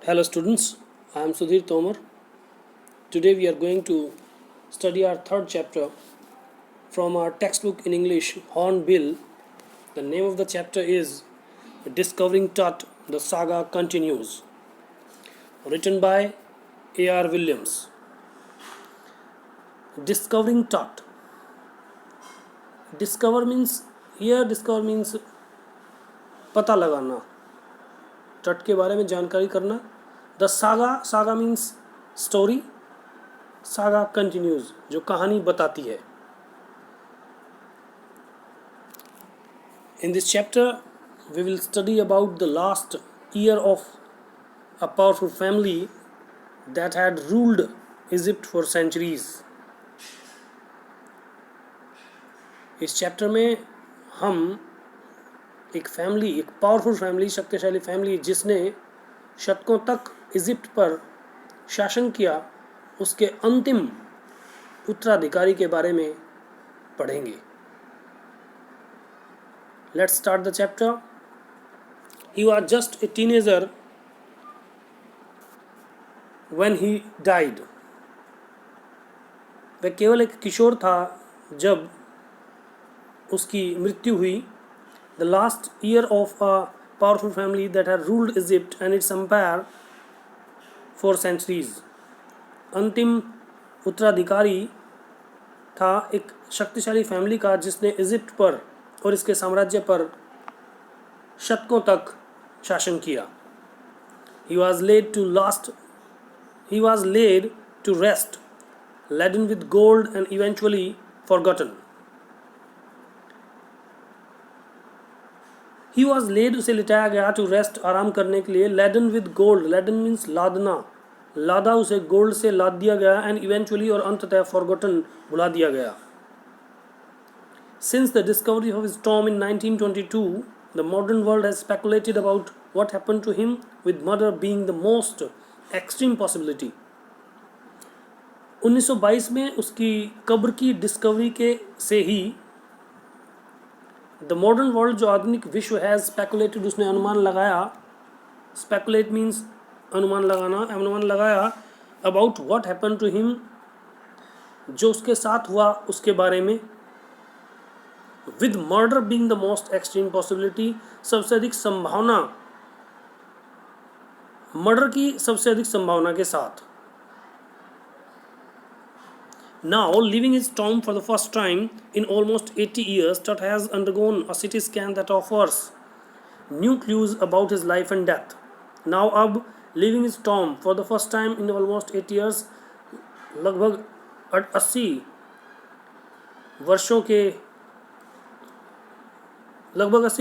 Hello students, I am Sudhir Tomar. Today we are going to study our third chapter from our textbook in English, Hornbill. The name of the chapter is Discovering Tut, the Saga Continues, written by A.R. Williams. Discovering Tut. Discover means पता लगाना, तट के बारे में जानकारी करना. The saga means story. Saga continues, जो कहानी बताती है. In this chapter we will study about the last year of a powerful family that had ruled Egypt for centuries. इस चैप्टर में हम एक पावरफुल फैमिली, शक्तिशाली फैमिली जिसने शतकों तक इजिप्ट पर शासन किया, उसके अंतिम उत्तराधिकारी के बारे में पढ़ेंगे. Let's start the chapter. He was just a teenager when he died. वह केवल एक किशोर था जब उसकी मृत्यु हुई. The last year of a powerful family that had ruled Egypt and its empire for centuries. अंतिम उत्तराधिकारी था एक शक्तिशाली फैमिली का जिसने इजिप्ट पर और इसके साम्राज्य पर शतकों तक शासन किया. He was laid to rest, laden with gold and eventually forgotten. He was laid, उसे लिटाया गया, to rest, आराम करने के लिए, laden with gold. laden means लादना, लादा उसे गोल्ड से लाद दिया गया, and eventually और अंततः forgotten, भुला दिया गया. Since the discovery of his tomb in 1922, the modern world has speculated about what happened to him, with murder being the most extreme possibility. 1922 में उसकी कब्र की डिस्कवरी के से ही द मॉडर्न वर्ल्ड, जो आधुनिक विश्व, हैज़ स्पेकुलेटेड, उसने अनुमान लगाया. स्पेकुलेट मीन्स अनुमान लगाया about what happen to him, जो उसके साथ हुआ उसके बारे में. With murder being the most extreme possibility, सबसे अधिक संभावना, मर्डर की सबसे अधिक संभावना के साथ. Now, leaving his tomb for the first time in almost 80 years, Tut has undergone a CT scan that offers new clues about his life and death. Now, अब leaving his tomb for the first time in almost 80 years, लगभग 80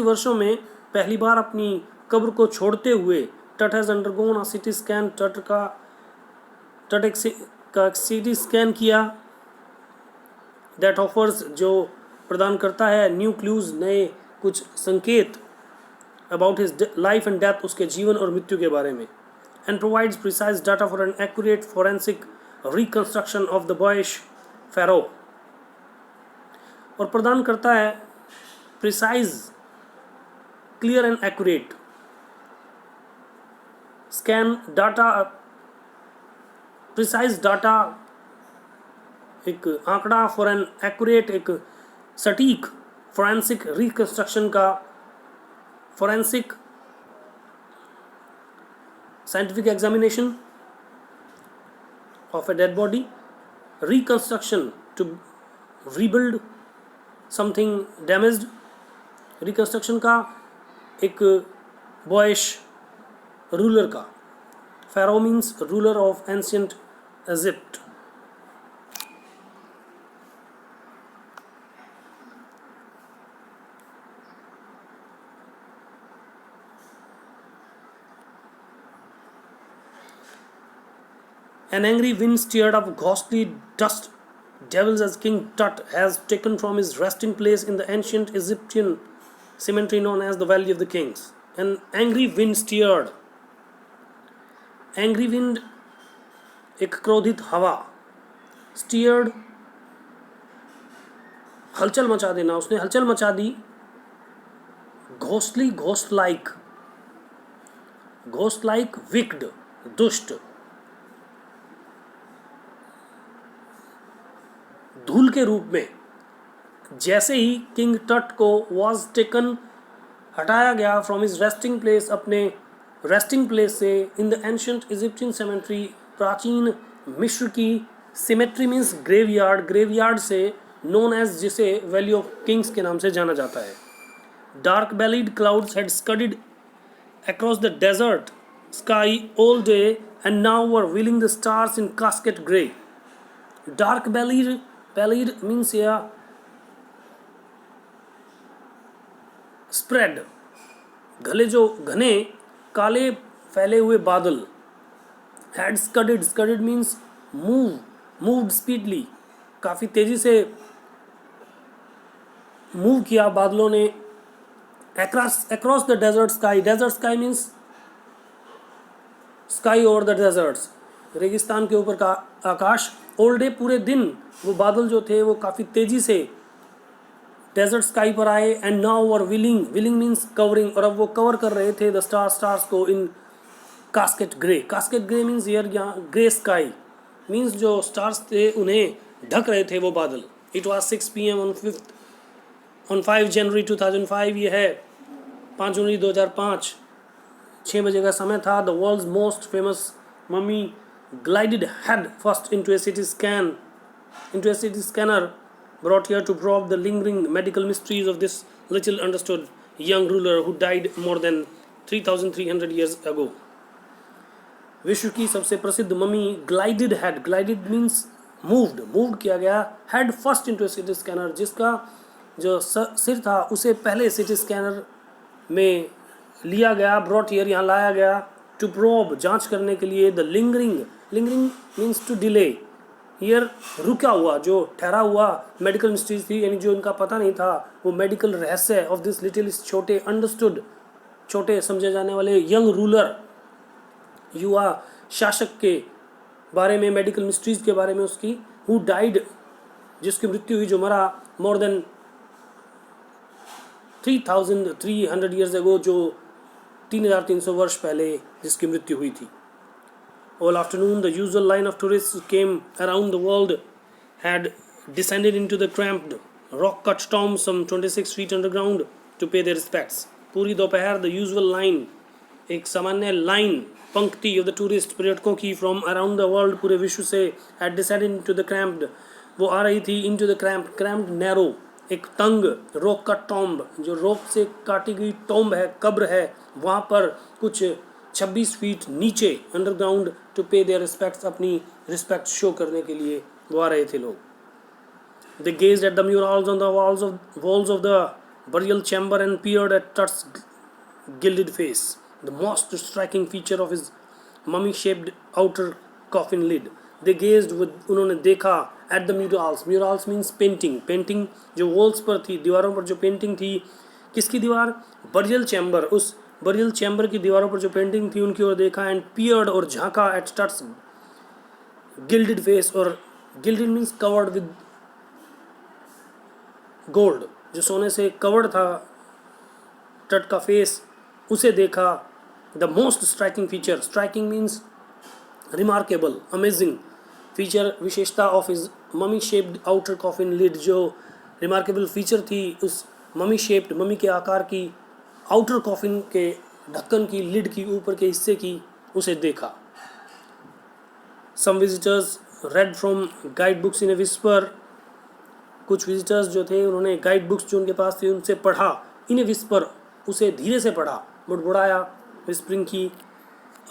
वर्षों में पहली बार अपनी कब्र को छोड़ते हुए Tut has undergone a CT scan. Tut का CT स्कैन किया. That offers, जो प्रदान करता है न्यू क्लूज, नए कुछ संकेत, about his life and death, उसके जीवन और मृत्यु के बारे में. And provides precise data for an accurate forensic reconstruction of the boyish pharaoh. और प्रदान करता है precise, clear and accurate scan data, precise data, एक आंकड़ा, फॉर एन एक्यूरेट, एक सटीक फोरेंसिक रिकंस्ट्रक्शन का, forensic scientific examination of a dead body, reconstruction to rebuild something damaged, reconstruction का एक बॉयश रूलर का. Pharaoh means ruler of ancient Egypt. An angry wind stirred up ghostly dust devils as King Tut has taken from his resting place in the ancient Egyptian cemetery known as the Valley of the Kings. An angry wind stirred. Angry wind, एक क्रोधित हवा. Stirred, हलचल मचा देना, उसने हलचल मचा दी. Ghostly, ghost like, wicked, दुष्ट, धूल के रूप में। जैसे ही किंग टट को वॉज टेकन, हटाया गया फ्रॉम हिज रेस्टिंग प्लेस, अपने रेस्टिंग प्लेस से, in the ancient Egyptian cemetery, प्राचीन मिस्र की सिमेट्री मीन्स ग्रेवयार्ड, ग्रेवयार्ड से, नोन एज, जिसे वैली ऑफ किंग्स के नाम से जाना जाता है। Dark bellied clouds had scudded across the desert sky all day and now were wheeling the stars in casket gray. Dark bellied means yeah, spread, Ghale जो घने काले फैले हुए बादल। had scudded means moved speedily, काफ़ी तेज़ी से मूव किया बादलों ने। across the desert sky means sky over the deserts, रेगिस्तान के ऊपर का आकाश। ऑल डे, पूरे दिन वो बादल जो थे वो काफ़ी तेज़ी से डेजर्ट स्काई पर आए। And now were willing means covering, और अब वो कवर कर रहे थे द स्टार्स को इन कास्केट ग्रे मीन्स ईयर, यहाँ ग्रे स्काई मीन्स जो स्टार्स थे उन्हें ढक रहे थे वो बादल। It was 6 PM on 5 January 2005, ये है 5 जनवरी 2005, 6 बजे का समय था। The world's most famous mummy glided head first into a CT scanner brought here to probe the lingering medical mysteries of this little understood young ruler who died more than 3,300 years ago. विश्व की सबसे प्रसिद्ध mummy glided means moved किया गया, head first into ए CT scanner, जिसका जो सिर था उसे पहले CT स्कैनर में लिया गया, ब्रॉट हियर, यहाँ लाया गया, टू प्रोब, जांच करने के लिए, the lingering means to delay, here रुका हुआ, जो ठहरा हुआ मेडिकल मिस्ट्रीज थी, यानी जो उनका पता नहीं था वो मेडिकल रहस्य ऑफ दिस लिटिल, इस छोटे अंडरस्टूड, छोटे समझे जाने वाले यंग रूलर, युवा शासक के बारे में, मेडिकल मिस्ट्रीज के बारे में उसकी, हु डाइड, जिसकी मृत्यु हुई, जो मरा, मोर देन 3,300 years ago, जो 3,300 वर्ष पहले जिसकी मृत्यु हुई थी। All afternoon, the usual line of tourists came around the world had descended into the cramped rock-cut tomb some 26 feet underground to pay their respects. पूरी दोपहर the usual line, एक सामान्य लाइन, पंक्ति of the tourist, पर्यटकों की from around the world, पूरे विश्व से, had descended into the cramped, वो आ रही थी into the cramped narrow, एक तंग rock cut tomb, जो rock से काटी गई tomb है, कब्र है, वहाँ पर कुछ 26 फीट नीचे underground, to pay their respects, अपनी रिस्पेक्ट शो करने के लिए वो आ रहे थे लोग। They gazed at the murals on the walls of the burial chamber and peered at Tut's gilded face, the most striking feature of his mummy shaped outer coffin lid. They gazed, उन्होंने देखा, at the murals means painting जो walls पर थी, दीवारों पर जो painting थी, किसकी दीवार, बरियल चैम्बर, उस बरियल चैम्बर की दीवारों पर जो पेंटिंग थी उनकी ओर देखा, एंड पियर्ड, और झांका, एट टट्स गिल्डेड फेस, और gilded means covered with gold, जो सोने से कवर्ड था टट का फेस, उसे देखा। The most striking feature, striking means remarkable, amazing, feature विशेषता of his mummy shaped outer coffin lid, जो रिमार्केबल फीचर थी उस ममी शेप्ड, ममी के आकार की आउटर कॉफिन के ढक्कन की, लिड की ऊपर के हिस्से की, उसे देखा। Some visitors read from guide books in a whisper, कुछ विजिटर्स जो थे उन्होंने गाइड बुक्स जो उनके पास थी उनसे पढ़ा, इन ए विस्पर, उसे धीरे से पढ़ा, बुड़बुड़ाया, विस्परिंग की।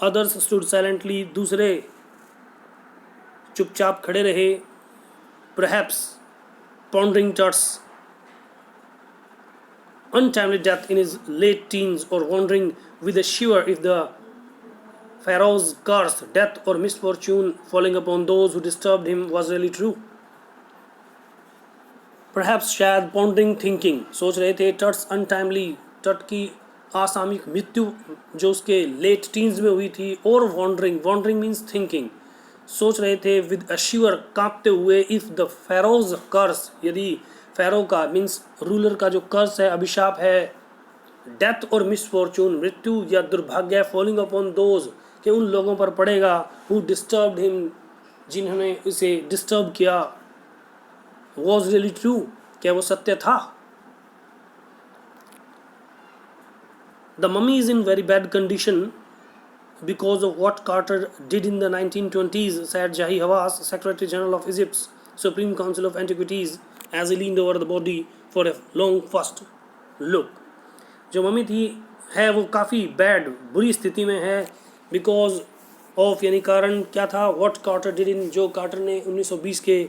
अदर्स स्टूड साइलेंटली, दूसरे चुपचाप खड़े रहे। Perhaps pondering Tut's untimely death in his late teens, or wondering with a shiver if the Pharaoh's curse, death or misfortune falling upon those who disturbed him was really true. Perhaps शायद pondering thinking, सोच रहे थे, टट्स untimely, टट की आसामिक मृत्यु जो उसके late teens में हुई थी, और wondering means thinking, सोच रहे थे with a shiver, कांपते हुए, if the Pharaoh's curse, यदि फेरो का मीन्स रूलर का जो कर्स है, अभिशाप है, डेथ और मिसफॉर्चून, मृत्यु या दुर्भाग्य, फॉलिंग अपॉन दोज, कि उन लोगों पर पड़ेगा हु डिस्टर्ब्ड हिम, जिन्होंने उसे डिस्टर्ब किया। वॉज रियली ट्रू, क्या वो सत्य था? The mummy is in very bad condition because of what Carter did in the 1920s, said Jahi Hawass, Secretary General of Egypt's Supreme Council of Antiquities, as he leaned over the body for a long first look. जो mummy थी है वो काफ़ी bad, बुरी स्थिति में है, because of यानी कारण क्या था, व्हाट कार्टर डिड इन, जो कार्टर ने 1920 के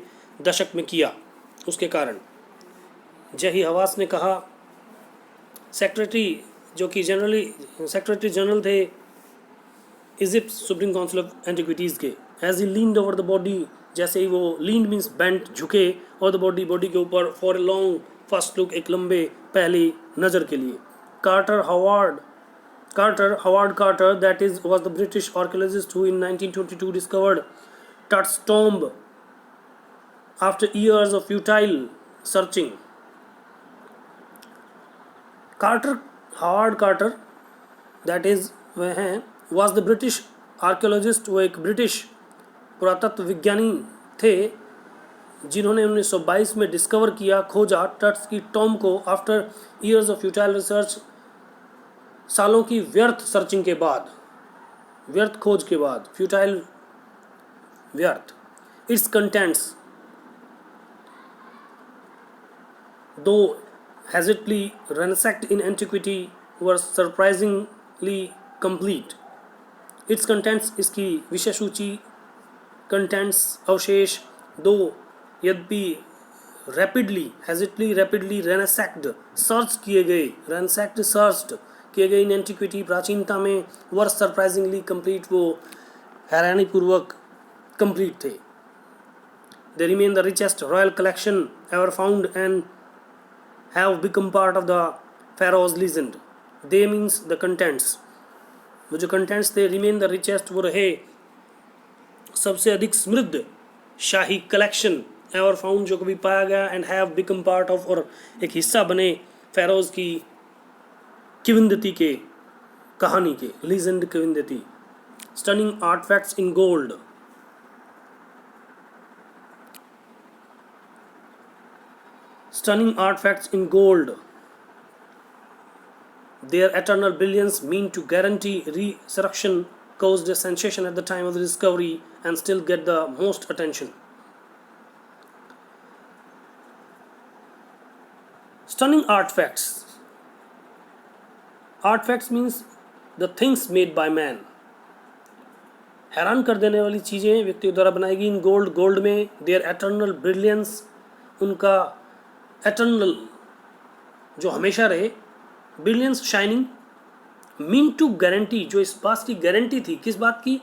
दशक में किया उसके कारण। जही हवास ने कहा, सेक्रेटरी जो कि जनरली सेक्रेटरी जनरल थे Egypt Supreme Council of Antiquities के, as he leaned over the body, जैसे ही वो लीन्ड मीन्स बेंट, झुके, और द बॉडी, बॉडी के ऊपर, for a long first look, एक लंबे पहली नज़र के लिए। Howard Carter, that is, was the British archaeologist who in 1922 discovered Tut's tomb after years of futile searching. Howard Carter, that is, वह हैं, was the British archaeologist, वो एक ब्रिटिश पुरातत्व विज्ञानी थे जिन्होंने 1922 में डिस्कवर किया, खोजा टट्स की टॉम को, after years of futile research, सालों की व्यर्थ सर्चिंग के बाद, व्यर्थ खोज के बाद, फ्यूटाइल व्यर्थ। इट्स कंटेंट्स दो hesitantly ransacked in antiquity were surprisingly complete. Its contents, इसकी विषय सूची, कंटेंट्स, अवशेष, दो यद्यपि rapidly ransacked, सर्च किए गए, ransacked, सर्च्ड किए गए इन एंटिक्विटी, प्राचीनता में, वर सरप्राइजिंगली कंप्लीट, वो हैरानी पूर्वक कंप्लीट थे। They remain the richest royal collection ever found and have become part of the Pharaoh's legend. They means the contents. वो जो contents थे, remain the richest, वो रहे सबसे अधिक समृद्ध शाही कलेक्शन, ever found, जो कभी पाया गया, and have become part of, और एक हिस्सा बने pharaohs की किंवदंती के, कहानी के, legend किंवदंती। Stunning artifacts in gold. Stunning artifacts in gold. Their eternal brilliance, mean to guarantee resurrection, caused a sensation at the time of the discovery and still get the most attention. Stunning artifacts. Artifacts means the things made by man. हैरान कर देने वाली चीज़ें व्यक्तियों द्वारा बनाई गई in gold, gold में, देयर एटर्नल ब्रिलियंस, उनका एटर्नल जो हमेशा रहे, brilliance, shining, mean to guarantee, जो इस बात की गारंटी थी, किस बात की,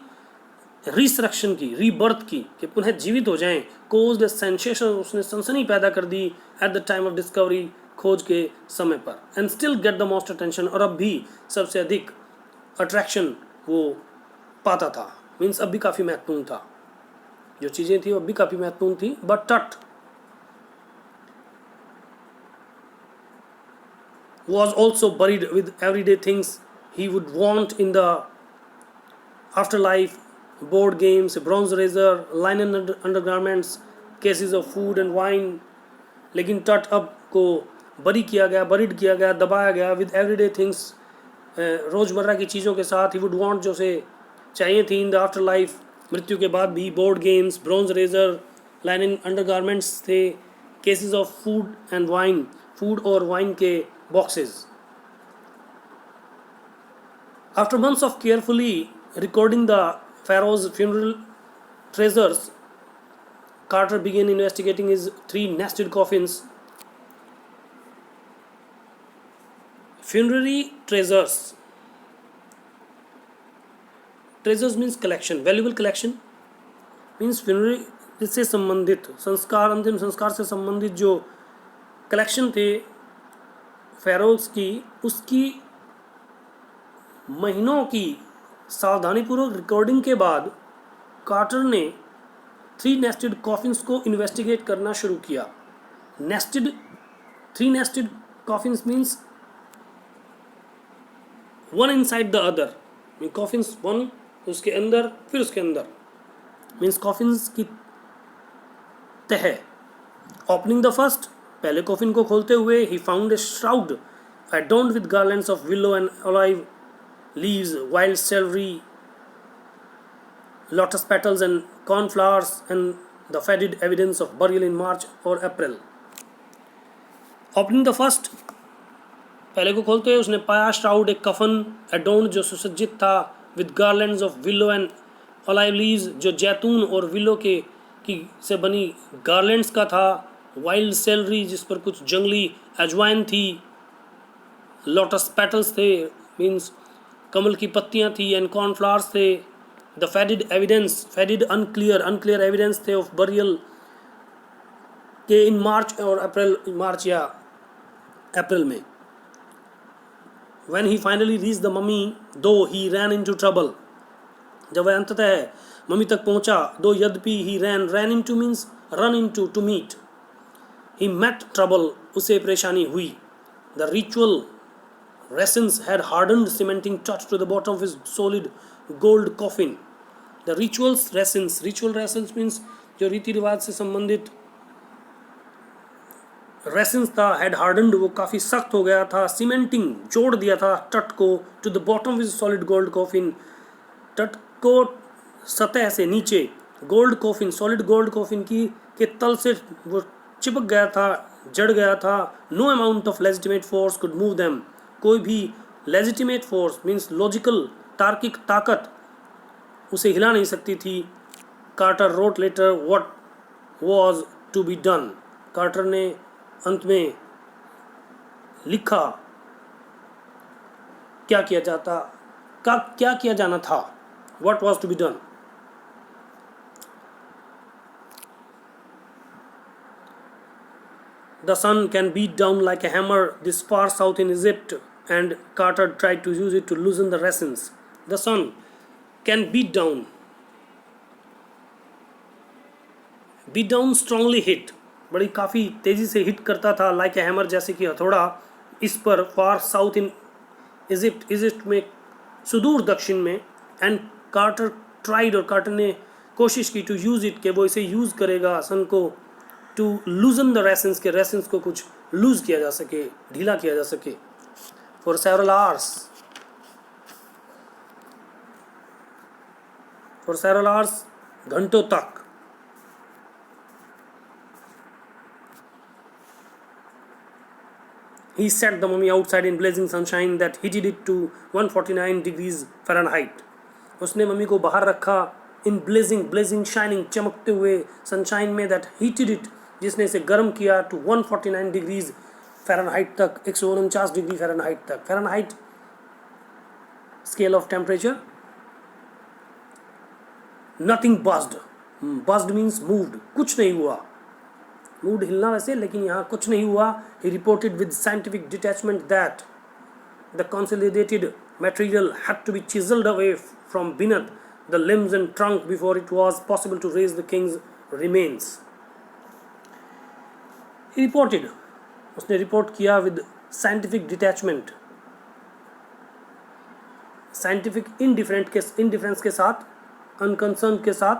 रिसरेक्शन की, रीबर्थ की, कि पुनः जीवित हो जाएं, कोज्ड सेंसेशन, उसने सनसनी पैदा कर दी at the time of discovery, खोज के समय पर, and still get the most attention, और अब भी सबसे अधिक अट्रैक्शन वो पाता था, मीन्स अब भी काफ़ी महत्वपूर्ण था, जो चीज़ें थी वो अब भी काफ़ी महत्वपूर्ण थी। बट टट was also buried with everyday things he would want in the afterlife, board games, a bronze razor, linen undergarments, cases of food and wine. लेकिन टट अब को बरी किया गया, बरीड किया गया, दबाया गया विद एवरीडे थिंग्स, रोज़मर्रा की चीज़ों के साथ, ही वुड वांट, जो से चाहिए थी इन द आफ्टर लाइफ, मृत्यु के बाद भी, board games, bronze razor, linen undergarments थे, cases of food and wine, food और वाइन के boxes. After months of carefully recording the pharaoh's funeral treasures, Carter began investigating his 3 nested coffins. Funerary treasures. Treasures means collection, valuable collection means funerary से संबंधित, संस्कार, अंतिम संस्कार से संबंधित जो कलेक्शन थे फेरोज की, उसकी महीनों की सावधानीपूर्वक रिकॉर्डिंग के बाद कार्टर ने 3 नेस्टेड कॉफिन्स को इन्वेस्टिगेट करना शुरू किया। Nested, 3 nested coffins means one inside the other, coffins one उसके अंदर, फिर उसके अंदर, मीन्स कॉफिन्स की तह. ओपनिंग द फर्स्ट, पहले कॉफिन को खोलते हुए, he found a shroud adorned with garlands of willow and olive leaves, wild celery, lotus petals and cornflowers, and the faded evidence of burial in March or April. Opening the first, पहले को खोलते हुए उसने पाया shroud, एक कफन, adorned जो सुसज्जित था, with garlands of willow and olive leaves जो जैतून और विलो के की से बनी गार्लैंड्स का था, वाइल्ड सेलरी जिस पर कुछ जंगली अजवाइन थी, लोटस पेटल्स थे मीन्स कमल की पत्तियां थी, एंड कॉर्नफ्लावर्स थे, द फेडिड एविडेंस, फेडिड अनक्लियर एविडेंस थे ऑफ बरियल के इन मार्च और अप्रैल, मार्च या अप्रैल में. When he finally reached the mummy, though he ran into trouble, जब वह अंततः मम्मी तक पहुंचा, though यद्यपि he ran into means run into, to meet, he met trouble, उसे परेशानी हुई. The ritual resins had hardened cementing touch to the bottom of his solid gold coffin. The ritual resins means जो रीति रिवाज से संबंधित रेसिन्स था, हैड हार्डन्ड वो काफ़ी सख्त हो गया था, सीमेंटिंग जोड़ दिया था तट को, to the bottom with solid gold coffin, तट को सतह से नीचे, gold coffin, solid gold coffin की के तल से वो चिपक गया था, जड़ गया था. No amount of legitimate force could move them, कोई भी लेजिटिमेट फोर्स मीन्स लॉजिकल तार्किक ताकत उसे हिला नहीं सकती थी. Carter wrote later what was to be done, Carter ने अंत में लिखा क्या किया जाना था, what was to be done. The sun can beat down like a hammer this far south in Egypt, and Carter tried to use it to loosen the resins. The sun can beat down strongly hit, बड़ी काफ़ी तेज़ी से hit करता था, like a hammer जैसे कि हथौड़ा, इस पर, फार साउथ इन इजिप्ट में सुदूर दक्षिण में, एंड कार्टर ट्राइड, और कार्टर ने कोशिश की, टू यूज़ इट, कि वो इसे यूज़ करेगा सन को, टू लूजन द रेसेंस, के रेसेंस को कुछ लूज किया जा सके, ढीला किया जा सके. फॉर सेवरल आवर्स, घंटों तक. He set the mummy outside in blazing sunshine that heated it to 149 degrees Fahrenheit. उसने मम्मी को बाहर रखा, in blazing shining, चमकते हुए सनशाइन में, that heated it, जिसने इसे गर्म किया, to 149 degrees Fahrenheit तक, 149 डिग्री फ़ारेनहाइट तक. Fahrenheit scale of temperature. Nothing buzzed means moved, कुछ नहीं हुआ. मूड हिलना वैसे, लेकिन यहाँ कुछ नहीं हुआ. He reported with scientific detachment that the consolidated material had to be chiseled away from beneath the limbs and trunk before it was possible to raise the king's remains. He reported, उसने report किया with scientific detachment, scientific indifference के साथ, unconcerned के साथ,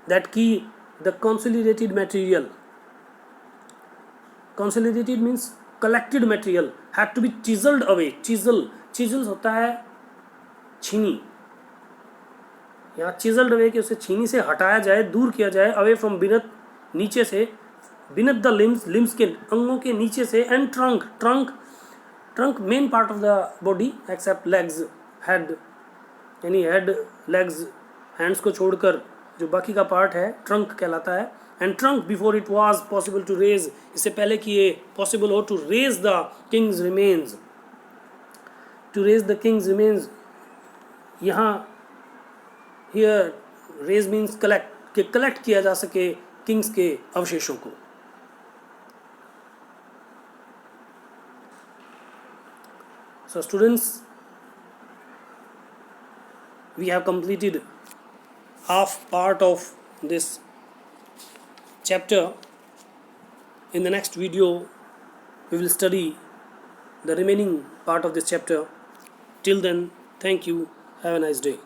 that की the consolidated means collected material had to be chiseled away. Chisels होता है छीनी, यहाँ chiseled away कि उसे छीनी से हटाया जाए, दूर किया जाए, away from beneath, नीचे से, beneath the limbs के अंगों के नीचे से, and trunk main part of the body except legs, head, यानी head, legs, hands को छोड़कर जो बाकी का पार्ट है ट्रंक कहलाता है. And trunk before it was possible to raise, इससे पहले कि ये पॉसिबल हो, to raise the king's remains, यहाँ हियर रेज मीन्स कलेक्ट किया जा सके किंग्स के अवशेषों को. So students, we have completed half part of this chapter. In the next video we will study the remaining part of this chapter. Till then, thank you. Have a nice day.